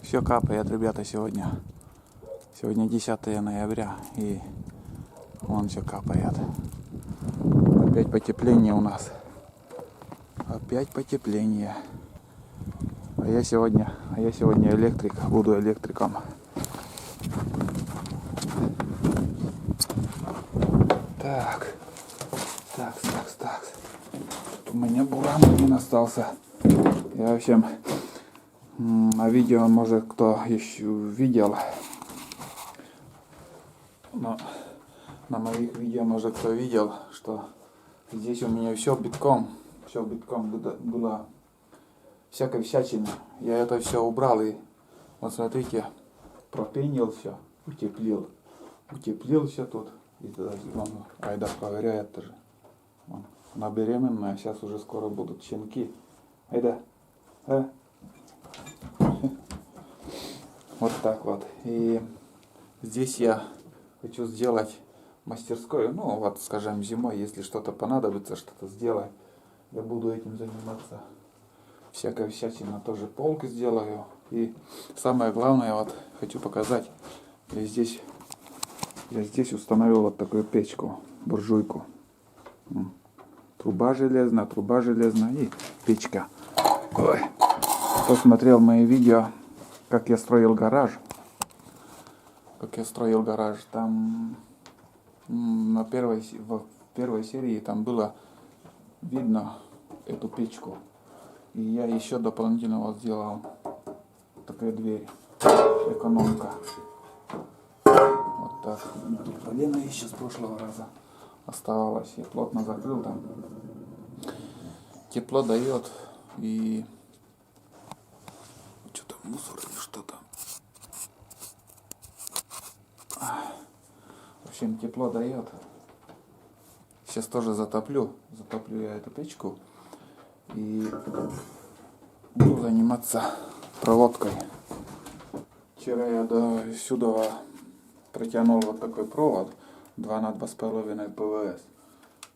Все капает, ребята, сегодня. Сегодня 10 ноября, и вон все капает. Опять потепление у нас. Опять потепление. А я сегодня электрик, буду электриком. Так. Тут у меня буран один остался. Я, в общем, на видео, может, кто еще видел, но на моих видео, может, кто видел, что здесь у меня все битком было всякой всячины. Я это все убрал, и вот смотрите, пропенил все, утеплил все тут. И вон, Айда проверяет тоже. Вон, она беременная, сейчас уже скоро будут щенки. Айда, Вот так вот. И здесь я хочу сделать мастерскую. Ну, вот, скажем, зимой, если что-то понадобится, что-то сделать, я буду этим заниматься. Всякая всячина, тоже полк сделаю. И самое главное, вот, хочу показать, я здесь установил вот такую печку, буржуйку. Труба железная и печка. Ой. Кто смотрел мои видео, как я строил гараж, там в первой серии там было видно эту печку. И я еще дополнительно вот сделал такая дверь, экономка. Вот так. Тут полено еще с прошлого раза оставалось. Я плотно закрыл там. Тепло дает. И что там, мусор или что там? В общем, тепло дает. Сейчас тоже затоплю я эту печку и буду заниматься проводкой. Вчера я до сюда протянул вот такой провод 2 на 2,5 ПВС.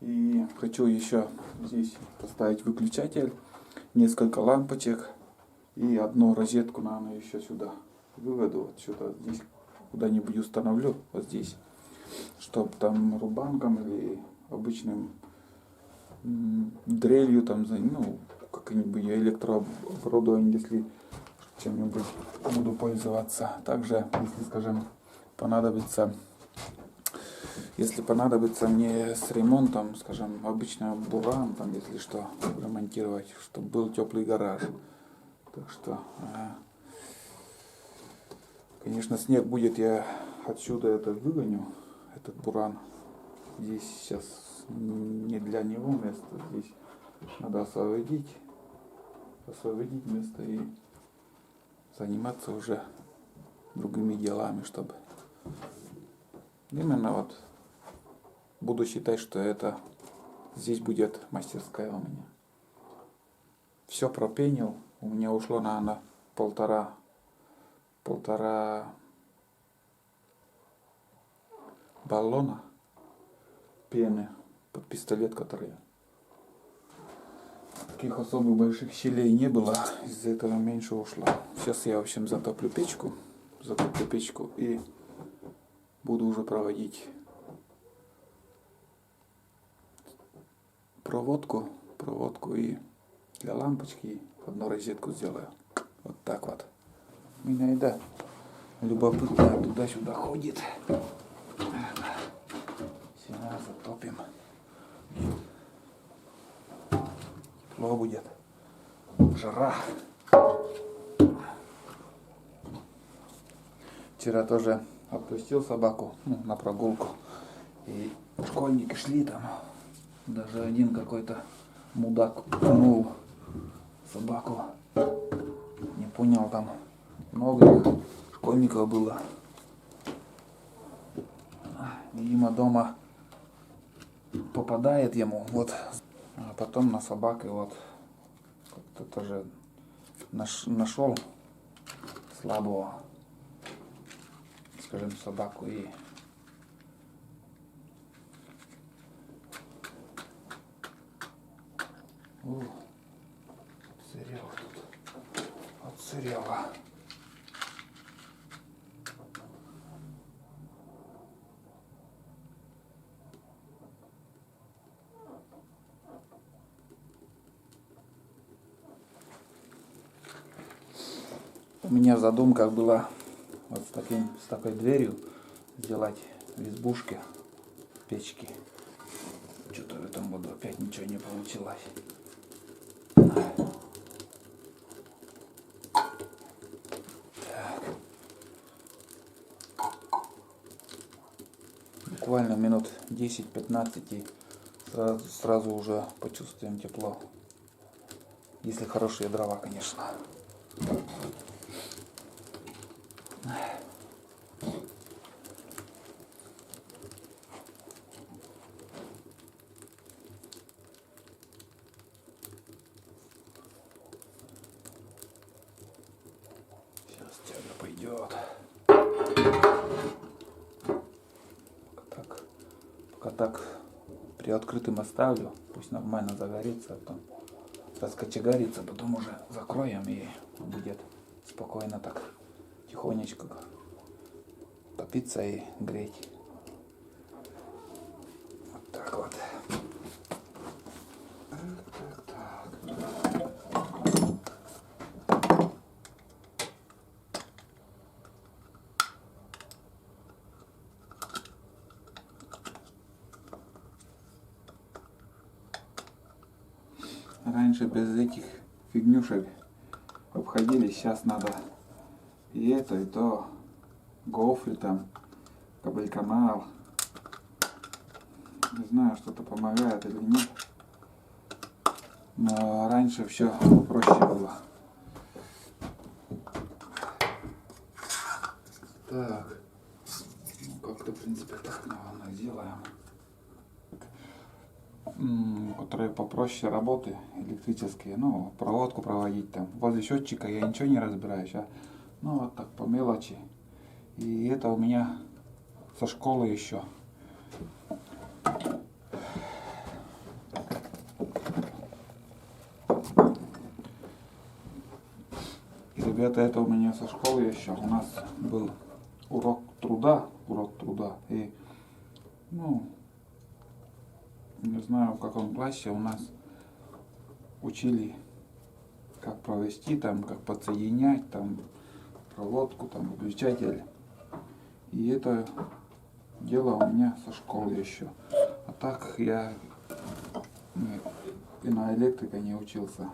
И хочу еще здесь поставить выключатель, несколько лампочек и одну розетку, наверное, еще сюда выведу. Вот сюда, здесь куда-нибудь установлю, вот здесь, чтобы там рубанком или обычным дрелью там, ну, как-нибудь электрооборудование, если чем-нибудь буду пользоваться. Также, если, скажем, если понадобится мне с ремонтом, скажем, обычно буран, там, если что, ремонтировать, чтобы был теплый гараж. Так что, конечно, снег будет, я отсюда это выгоню, этот буран. Здесь сейчас не для него место, здесь надо освободить место и заниматься уже другими делами, чтобы именно вот буду считать, что это здесь будет мастерская у меня. Все пропенил, у меня ушло, наверное, полтора баллона пены под пистолет, который таких особых больших щелей не было, из-за этого меньше ушло. Сейчас я, в общем, затоплю печку и буду уже проводить проводку и для лампочки одну розетку сделаю. Вот так вот. Меня еда любопытная туда-сюда ходит. Сейчас затопим. Тепло будет. Жара. Вчера тоже отпустил собаку на прогулку. И школьники шли там. Даже один какой-то мудак пнул собаку. Не понял, там много школьников было. Видимо, дома попадает ему. Вот. А потом на собаке вот как-то тоже нашел слабого, скажем, собаку и отсырел Подсырела. У меня в задумках была вот с такой дверью сделать в избушке печки. Что-то в этом году опять ничего не получилось. Так. Буквально минут 10-15 и сразу уже почувствуем тепло. Если хорошие дрова, конечно. Сейчас тяга пойдет. Пока так приоткрытым оставлю, пусть нормально загорится, а то раскочегарится, потом уже закроем и будет спокойно так тихонечко топиться и греть. Вот так вот. Раньше без этих фигнюшек обходились, сейчас надо и это, и то, гофры там, кабель-канал. Не знаю, что-то помогает или нет, но раньше все проще было. Так, ну как-то в принципе так, наверное, сделаем. Которые попроще работы электрические, ну, проводку проводить там. Возле счетчика я ничего не разбираюсь, ну вот так по мелочи. И это у меня со школы еще. И, ребята, это у меня со школы еще. У нас был урок труда. И, ну, не знаю, в каком классе у нас учили, как провести, там, как подсоединять, там, проводку, там, выключатель. И это дело у меня со школы еще. А так я и на электрика не учился.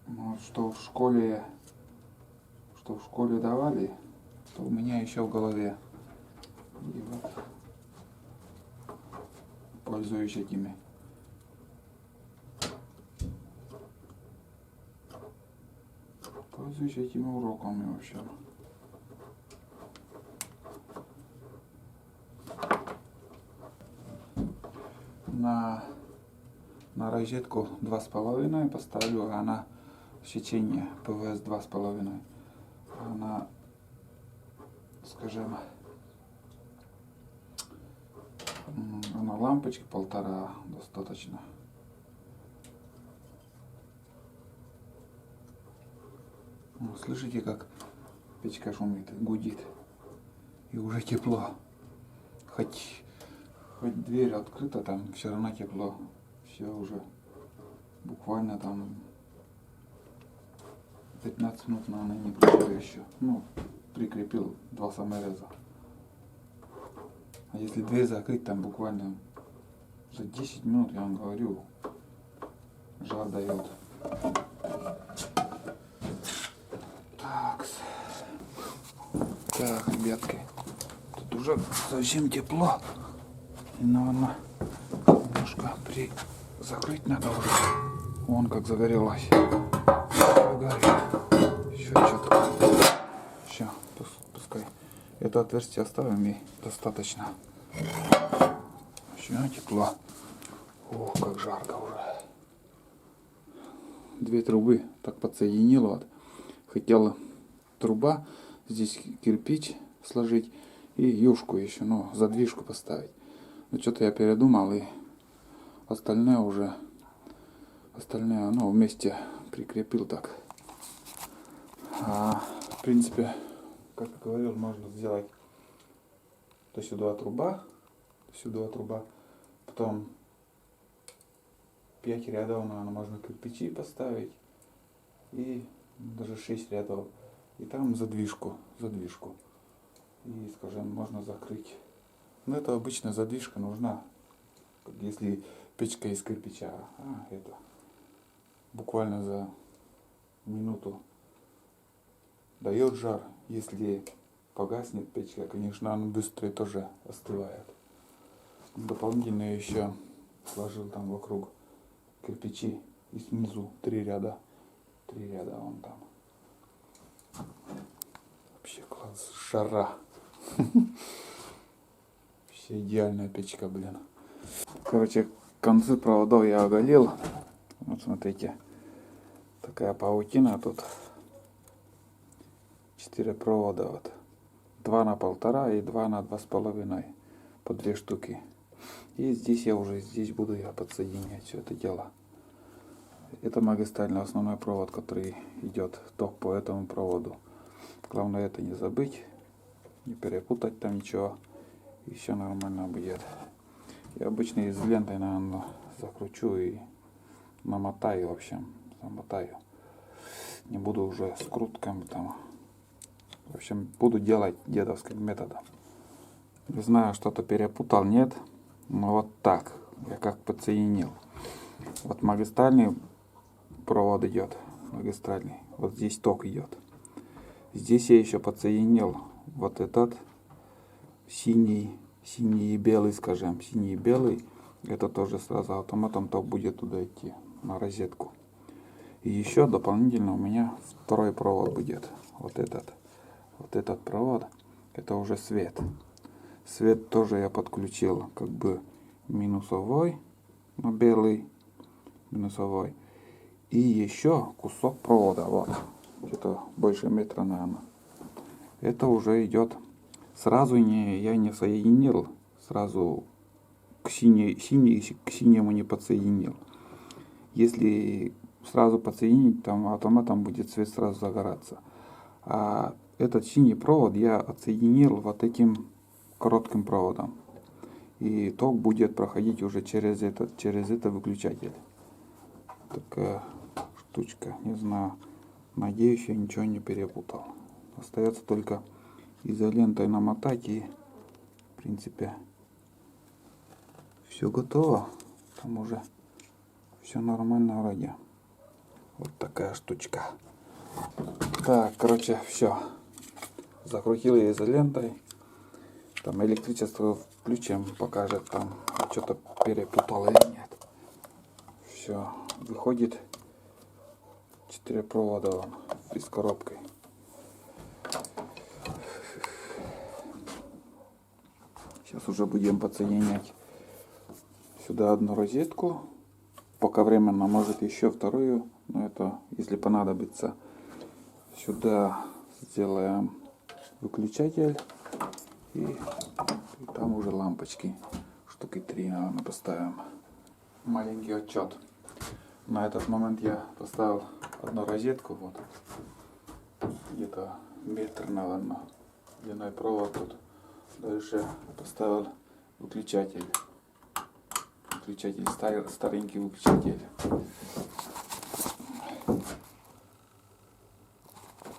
Но что в школе давали, то у меня еще в голове. И вот, пользуюсь этими. Пользуюсь этими уроками вообще. На розетку 2,5 поставлю, а на сечение ПВС 2,5. Она, скажем, на лампочке 1,5 достаточно. Слышите, как печка шумит, гудит, и уже тепло. Хоть дверь открыта, там все равно тепло. Все уже буквально там 15 минут, наверное, не прошло еще. Ну, прикрепил 2 самореза. А если дверь закрыть, там буквально за 10 минут, я вам говорю, жар дает. Так, ребятки, тут уже совсем тепло. И, наверное, немножко закрыть надо уже. Вон как загорелось. Еще что-то. Все, пускай. Это отверстие оставим и достаточно. Все, тепло. Ох, как жарко уже. 2 трубы так подсоединил. Вот. Хотела труба, здесь кирпич сложить и юшку еще, ну, задвижку поставить. Но что-то я передумал, и остальное уже Остальное, ну, вместе прикрепил так. В принципе, как я говорил, можно сделать до сюда труба, потом 5 рядов, наверное, можно кирпичи поставить, и даже 6 рядов, и там задвижку, и, скажем, можно закрыть. Но это обычно задвижка нужна, если печка из кирпича, это буквально за минуту дает жар. Если погаснет печка, конечно, она быстрее тоже остывает. Дополнительно еще сложил там вокруг кирпичи и снизу 3 ряда. 3 ряда вон там. Вообще класс, жара. Вообще идеальная печка, блин. Короче, концы проводов я оголил. Вот смотрите, такая паутина тут. 4 провода вот. 2 на 1,5 и 2 на 2,5. По 2 штуки. И здесь я уже буду я подсоединять все это дело. Это магистральный основной провод, который идет ток по этому проводу. Главное это не забыть, не перепутать там ничего. И все нормально будет. Я обычно из ленты, наверное, закручу и намотаю, в общем, замотаю. Не буду уже скрутками там. В общем, буду делать дедовским методом. Не знаю, что-то перепутал, нет. Но вот так. Я как подсоединил. Вот магистральный провод идет. Магистральный. Вот здесь ток идет. Здесь я еще подсоединил вот этот синий и белый, скажем. Синий и белый. Это тоже сразу автоматом ток будет туда идти. На розетку. И еще дополнительно у меня второй провод будет. Вот этот провод. Это уже свет. Свет тоже я подключил как бы минусовой, но белый минусовой. И еще кусок провода, вот, где-то больше метра, наверное. Это уже идет, сразу я не соединил, сразу к синему не подсоединил. Если сразу подсоединить, там автоматом будет свет сразу загораться. А этот синий провод я отсоединил вот этим коротким проводом. И ток будет проходить уже через этот выключатель. Такая штучка, не знаю. Надеюсь, я ничего не перепутал. Остается только изолентой намотать, и в принципе все готово. Там уже все нормально вроде. Вот такая штучка. Так, короче, все. Закрутил я изолентой. Там электричество включим, покажет там, что-то перепутал или нет. Все, выходит 4 провода вон, из коробкой. Сейчас уже будем подсоединять сюда одну розетку. Пока временно, может еще вторую, но это если понадобится. Сюда сделаем выключатель. И там уже лампочки. Штуки 3, наверное, поставим. Маленький отчет. На этот момент я поставил одну розетку. Вот. Где-то метр, наверное, длиной провод тут. Дальше поставил выключатель. Старенький выключатель.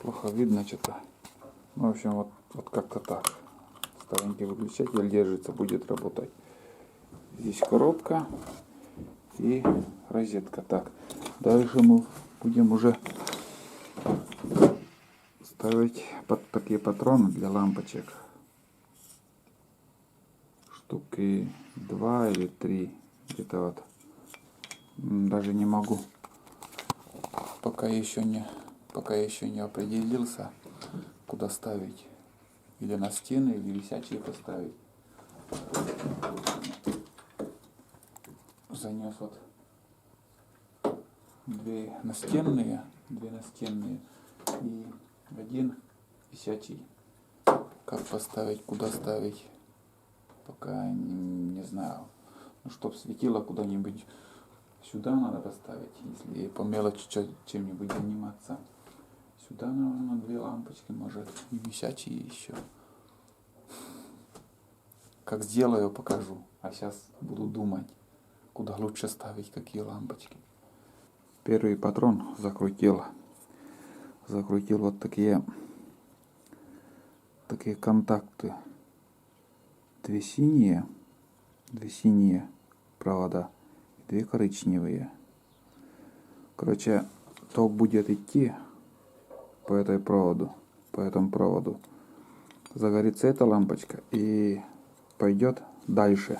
Плохо видно что-то. Ну, в общем, вот как-то так. Старенький выключатель держится, будет работать. Здесь коробка и розетка. Так, дальше мы будем уже ставить такие патроны для лампочек. Штуки 2 или 3. Где-то вот. Даже не могу. Пока еще не определился, куда ставить. Или на стены, или висячие поставить. Занес вот две настенные и один висячий. Как поставить, куда ставить, пока не знаю. Ну, чтоб светило куда-нибудь Сюда надо поставить, если по мелочи чем-нибудь заниматься. Сюда, наверное, 2 лампочки, может, и висячие еще. Как сделаю, покажу. А сейчас буду думать, куда лучше ставить, какие лампочки. Первый патрон закрутил. Закрутил вот такие контакты. Две синие провода, 2 коричневые. Короче, ток будет идти по этому проводу. Загорится эта лампочка и пойдет дальше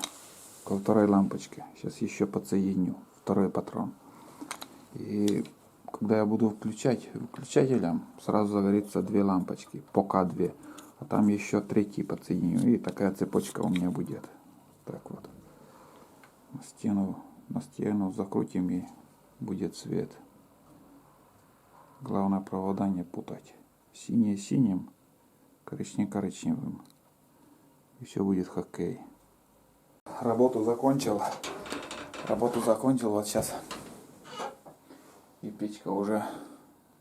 ко второй лампочке. Сейчас еще подсоединю второй патрон. И когда я буду включать выключателем, сразу загорится 2 лампочки, пока 2. А там еще 3 подсоединю. И такая цепочка у меня будет. Так вот. На стену закрутим, и будет свет. Главное провода не путать. Синее синим, коричневый коричневым. И все будет хоккей. Работу закончил. Вот сейчас. И печка уже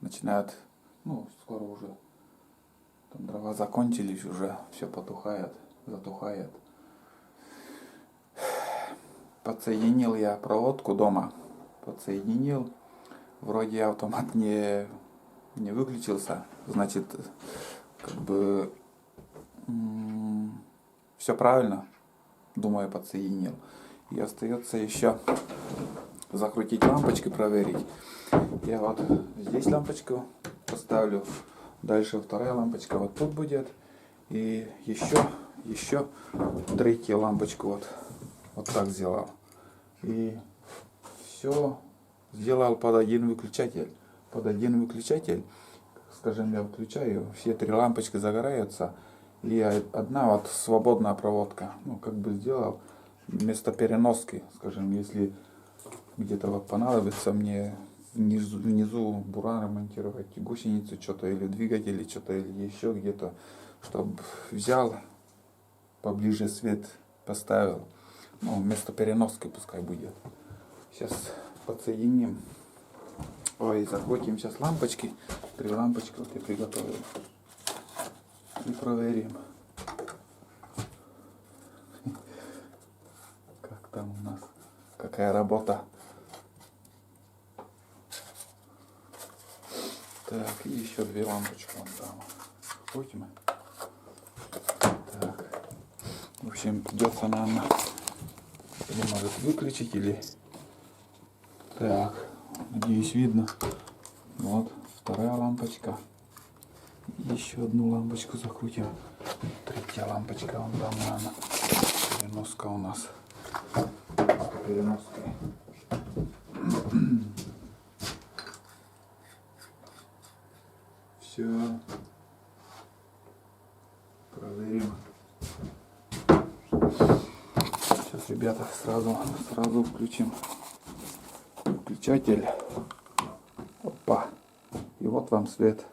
начинает, скоро уже. Там дрова закончились уже, все затухает. Подсоединил я проводку дома. Вроде автомат не выключился. Значит, все правильно. Думаю, подсоединил. И остается еще закрутить лампочки, проверить. Я вот здесь лампочку поставлю. Дальше вторая лампочка вот тут будет. И еще 3 лампочку вот так сделал. И все сделал под один выключатель. Скажем, я включаю, все 3 лампочки загораются. И одна вот свободная проводка. Сделал вместо переноски. Скажем, если где-то вот понадобится мне внизу буран ремонтировать, гусеницу что-то, или двигатель, что-то, или еще где-то, чтобы взял, поближе свет поставил. Вместо переноски пускай будет. Сейчас подсоединим. Закрутим сейчас лампочки. 3 лампочки вот я приготовил. И проверим. Как там у нас, какая работа. Так, и еще 2 лампочки вон там. Крутим. Так. В общем, придется нам или может выключить, или... Так, надеюсь, видно. Вот, вторая лампочка. Еще 1 лампочку закрутим. 3 лампочка вон там, наверное. Переноска у нас. Переноской. Все. Проверим. Сейчас, ребята, сразу включим выключатель. Опа. И вот вам свет.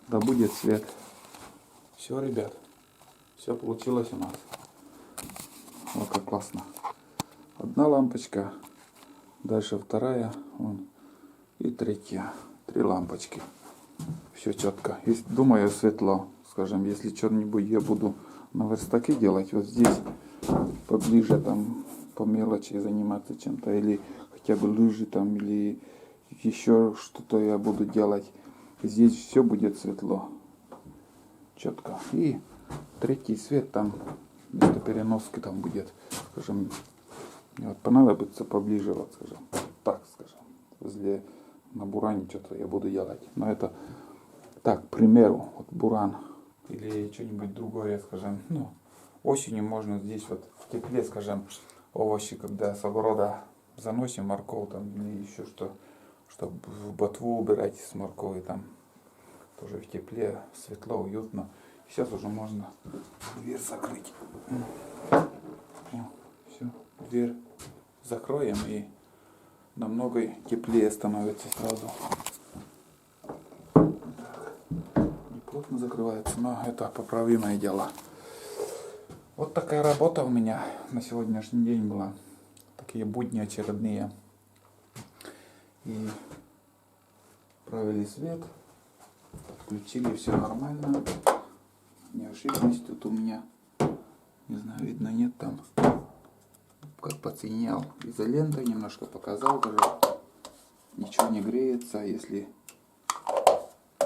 Да будет свет. Все, ребят. Все получилось у нас. Вот как классно. 1 лампочка. Дальше 2. И 3. 3 лампочки. Все четко. Думаю, светло. Скажем, если что-нибудь я буду на верстаке делать, вот здесь поближе там по мелочи заниматься чем-то, или хотя бы лыжи там, или еще что-то я буду делать, здесь все будет светло, четко. И 3 свет там вместо переноски там будет, скажем, вот понадобится поближе, вот скажем, так скажем, возле на буране что-то я буду делать. Но это так, к примеру, вот буран или что-нибудь другое, скажем, осенью можно здесь вот в тепле, скажем, овощи, когда с огорода заносим, морковь там или еще что, чтобы в ботву убирать с моркови там, тоже в тепле, светло, уютно. Сейчас уже можно дверь закрыть. Все, дверь закроем, и намного теплее становится сразу. Не плотно закрывается, но это поправимое дело. Вот такая работа у меня на сегодняшний день была. Такие будни очередные. И провели свет, подключили, все нормально. Не ошиблись, тут у меня, не знаю, видно, нет там, как подсоединял изолентой, немножко показал даже. Ничего не греется, если,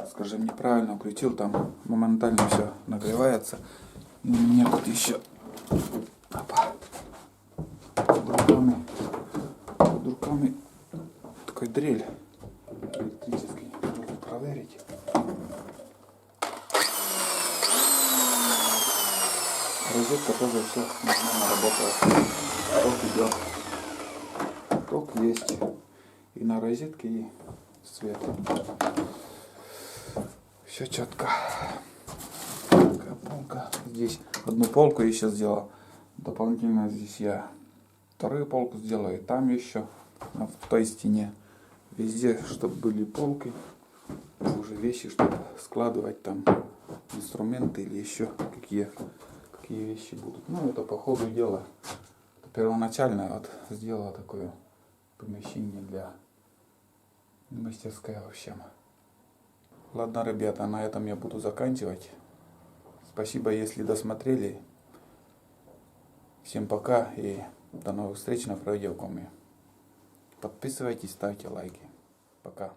скажем, неправильно включил, там моментально все нагревается. И у меня тут еще под руками такой дрель электрический, можно проверить. Розетка тоже все нормально работает. Ток идет. Ток есть и на розетке, и свет. Все четко. Такая полка. Здесь одну полку я сейчас сделал. Дополнительно здесь я вторую полку сделаю. И там еще в той стене. Везде, чтобы были полки. Уже вещи, чтобы складывать там инструменты или еще какие вещи будут. Ну, это по ходу дела. Первоначально вот сделала такое помещение для мастерская, в общем. Ладно, ребята, на этом я буду заканчивать. Спасибо, если досмотрели. Всем пока и до новых встреч на Фройдевкоме. Подписывайтесь, ставьте лайки. Пока.